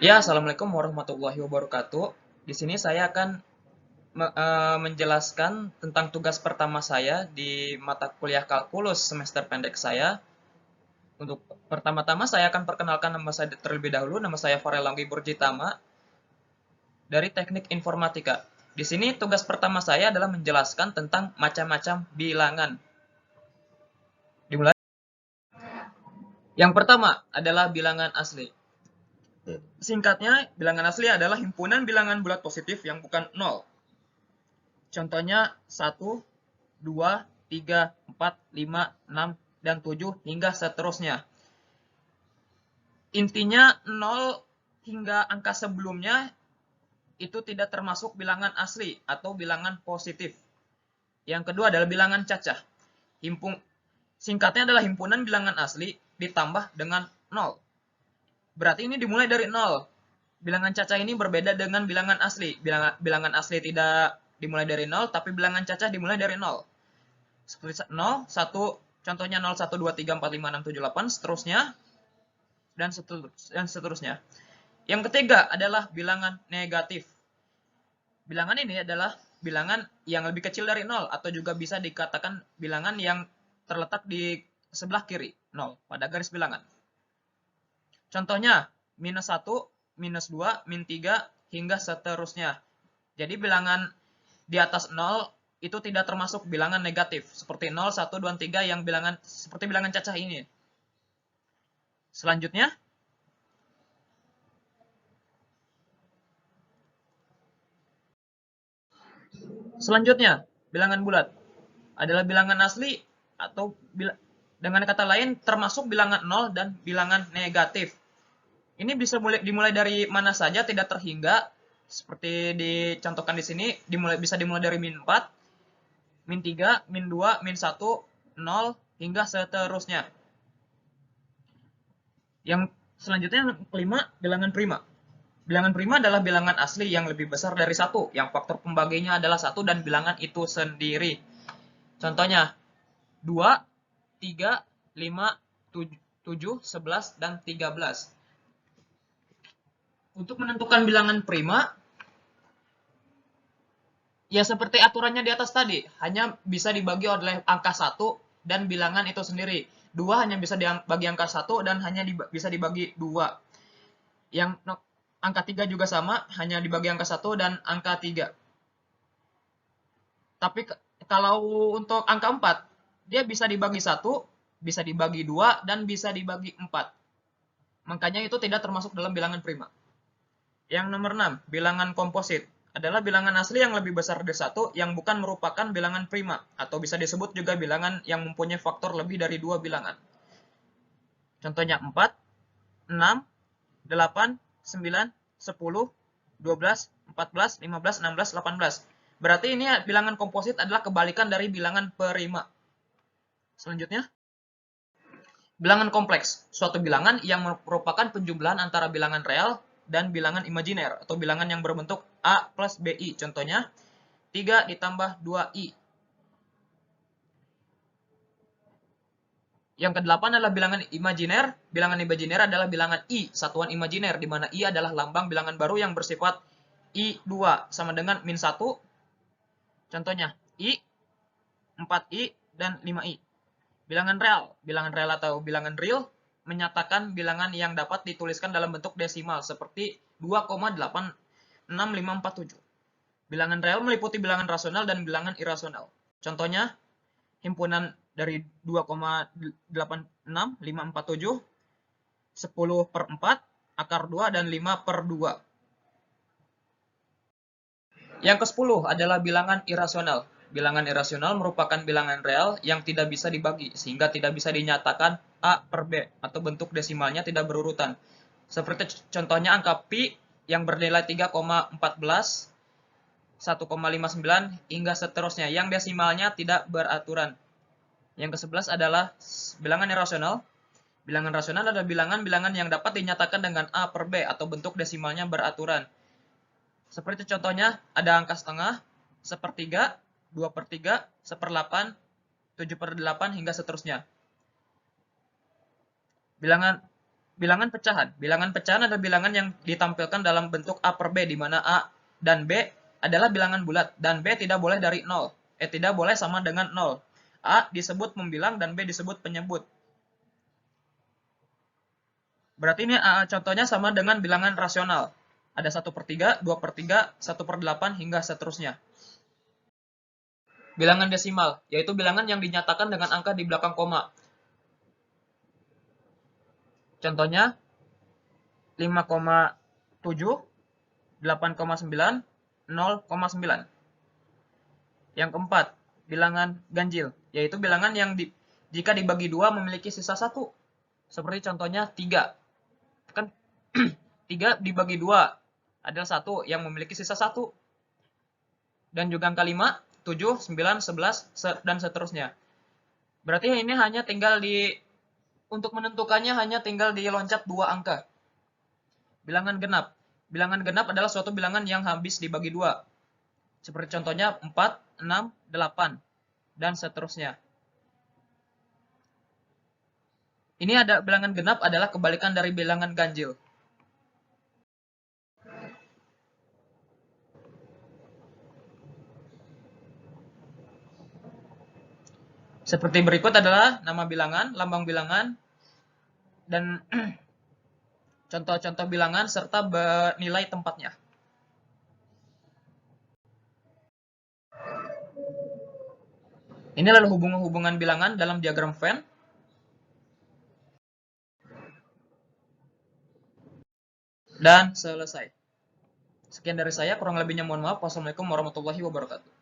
Ya, Assalamualaikum warahmatullahi wabarakatuh. Di sini saya akan menjelaskan tentang tugas pertama saya di mata kuliah kalkulus semester pendek saya. Untuk pertama-tama saya akan perkenalkan nama saya terlebih dahulu. Nama saya Farel Langgi Burjitama dari Teknik Informatika. Di sini tugas pertama saya adalah menjelaskan tentang macam-macam bilangan. Dimulai. Yang pertama adalah bilangan asli. Singkatnya, bilangan asli adalah himpunan bilangan bulat positif yang bukan nol. Contohnya 1, 2, 3, 4, 5, 6, dan 7 hingga seterusnya. Intinya 0 hingga angka sebelumnya itu tidak termasuk bilangan asli atau bilangan positif. Yang kedua adalah bilangan cacah. Singkatnya adalah himpunan bilangan asli ditambah dengan 0. Berarti ini dimulai dari 0. Bilangan cacah ini berbeda dengan bilangan asli. Bilangan asli tidak dimulai dari 0, tapi bilangan cacah dimulai dari 0. Seperti 0, 1, contohnya 0, 1, 2, 3, 4, 5, 6, 7, 8, seterusnya, dan seterusnya. Yang ketiga adalah bilangan negatif. Bilangan ini adalah bilangan yang lebih kecil dari 0, atau juga bisa dikatakan bilangan yang terletak di sebelah kiri 0 pada garis bilangan. Contohnya, minus 1, minus 2, min 3, hingga seterusnya. Jadi bilangan di atas 0 itu tidak termasuk bilangan negatif. Seperti 0, 1, 2, 3 yang seperti bilangan cacah ini. Selanjutnya, bilangan bulat adalah bilangan asli atau dengan kata lain termasuk bilangan 0 dan bilangan negatif. Ini bisa dimulai dari mana saja, tidak terhingga. Seperti dicontohkan di sini, bisa dimulai dari min 4, min 3, min 2, min 1, 0, hingga seterusnya. Yang selanjutnya yang kelima, bilangan prima. Bilangan prima adalah bilangan asli yang lebih besar dari 1, yang faktor pembaginya adalah 1 dan bilangan itu sendiri. Contohnya, 2, 3, 5, 7, 11, dan 13. Untuk menentukan bilangan prima, ya seperti aturannya di atas tadi, hanya bisa dibagi oleh angka 1 dan bilangan itu sendiri. 2 hanya bisa dibagi angka 1 dan hanya bisa dibagi 2. Yang angka 3 juga sama, hanya dibagi angka 1 dan angka 3. Tapi kalau untuk angka 4, dia bisa dibagi 1, bisa dibagi 2, dan bisa dibagi 4. Makanya itu tidak termasuk dalam bilangan prima. Yang nomor 6, bilangan komposit adalah bilangan asli yang lebih besar dari 1 yang bukan merupakan bilangan prima, atau bisa disebut juga bilangan yang mempunyai faktor lebih dari 2 bilangan. Contohnya 4, 6, 8, 9, 10, 12, 14, 15, 16, 18. Berarti ini bilangan komposit adalah kebalikan dari bilangan prima. Selanjutnya, bilangan kompleks. Suatu bilangan yang merupakan penjumlahan antara bilangan real dan bilangan imajiner, atau bilangan yang berbentuk A plus BI. Contohnya, 3 ditambah 2I. Yang kedelapan adalah bilangan imajiner. Bilangan imajiner adalah bilangan I, satuan imajiner, di mana I adalah lambang bilangan baru yang bersifat I2 sama dengan min 1. Contohnya, I, 4I, dan 5I. Bilangan real atau bilangan real menyatakan bilangan yang dapat dituliskan dalam bentuk desimal seperti 2,86547. Bilangan real meliputi bilangan rasional dan bilangan irasional. Contohnya, himpunan dari 2,86547, 10 per 4, akar 2, dan 5 per 2. Yang ke-10 adalah bilangan irasional. Bilangan irasional merupakan bilangan real yang tidak bisa dibagi, sehingga tidak bisa dinyatakan A per B, atau bentuk desimalnya tidak berurutan. Seperti contohnya angka pi yang bernilai 3,14, 1,59, hingga seterusnya, yang desimalnya tidak beraturan. Yang ke-11 adalah bilangan irasional. Bilangan rasional adalah bilangan-bilangan yang dapat dinyatakan dengan A per B, atau bentuk desimalnya beraturan. Seperti contohnya, ada angka setengah, sepertiga, 2 per 3, 1/8, 7 per 8, hingga seterusnya. bilangan pecahan. Bilangan pecahan adalah bilangan yang ditampilkan dalam bentuk A per B, di mana A dan B adalah bilangan bulat, dan B tidak boleh dari 0. Tidak boleh sama dengan 0. A disebut pembilang dan B disebut penyebut. Berarti ini contohnya sama dengan bilangan rasional. Ada 1/3, 2/3, 1/8, hingga seterusnya. Bilangan desimal, yaitu bilangan yang dinyatakan dengan angka di belakang koma. Contohnya 5,7, 8,9, 0,9. Yang keempat, bilangan ganjil, yaitu bilangan yang jika dibagi 2 memiliki sisa 1. Seperti contohnya 3. Kan 3 dibagi 2 adalah 1 yang memiliki sisa 1. Dan juga angka 5, 7, 9, 11, dan seterusnya. Berarti ini hanya tinggal untuk menentukannya hanya tinggal diloncat 2 angka. Bilangan genap. Bilangan genap adalah suatu bilangan yang habis dibagi 2. Seperti contohnya 4, 6, 8, dan seterusnya. Ini ada bilangan genap adalah kebalikan dari bilangan ganjil. Seperti berikut adalah nama bilangan, lambang bilangan, dan contoh-contoh bilangan serta nilai tempatnya. Ini adalah hubungan-hubungan bilangan dalam diagram Venn. Dan selesai. Sekian dari saya, kurang lebihnya mohon maaf. Wassalamualaikum warahmatullahi wabarakatuh.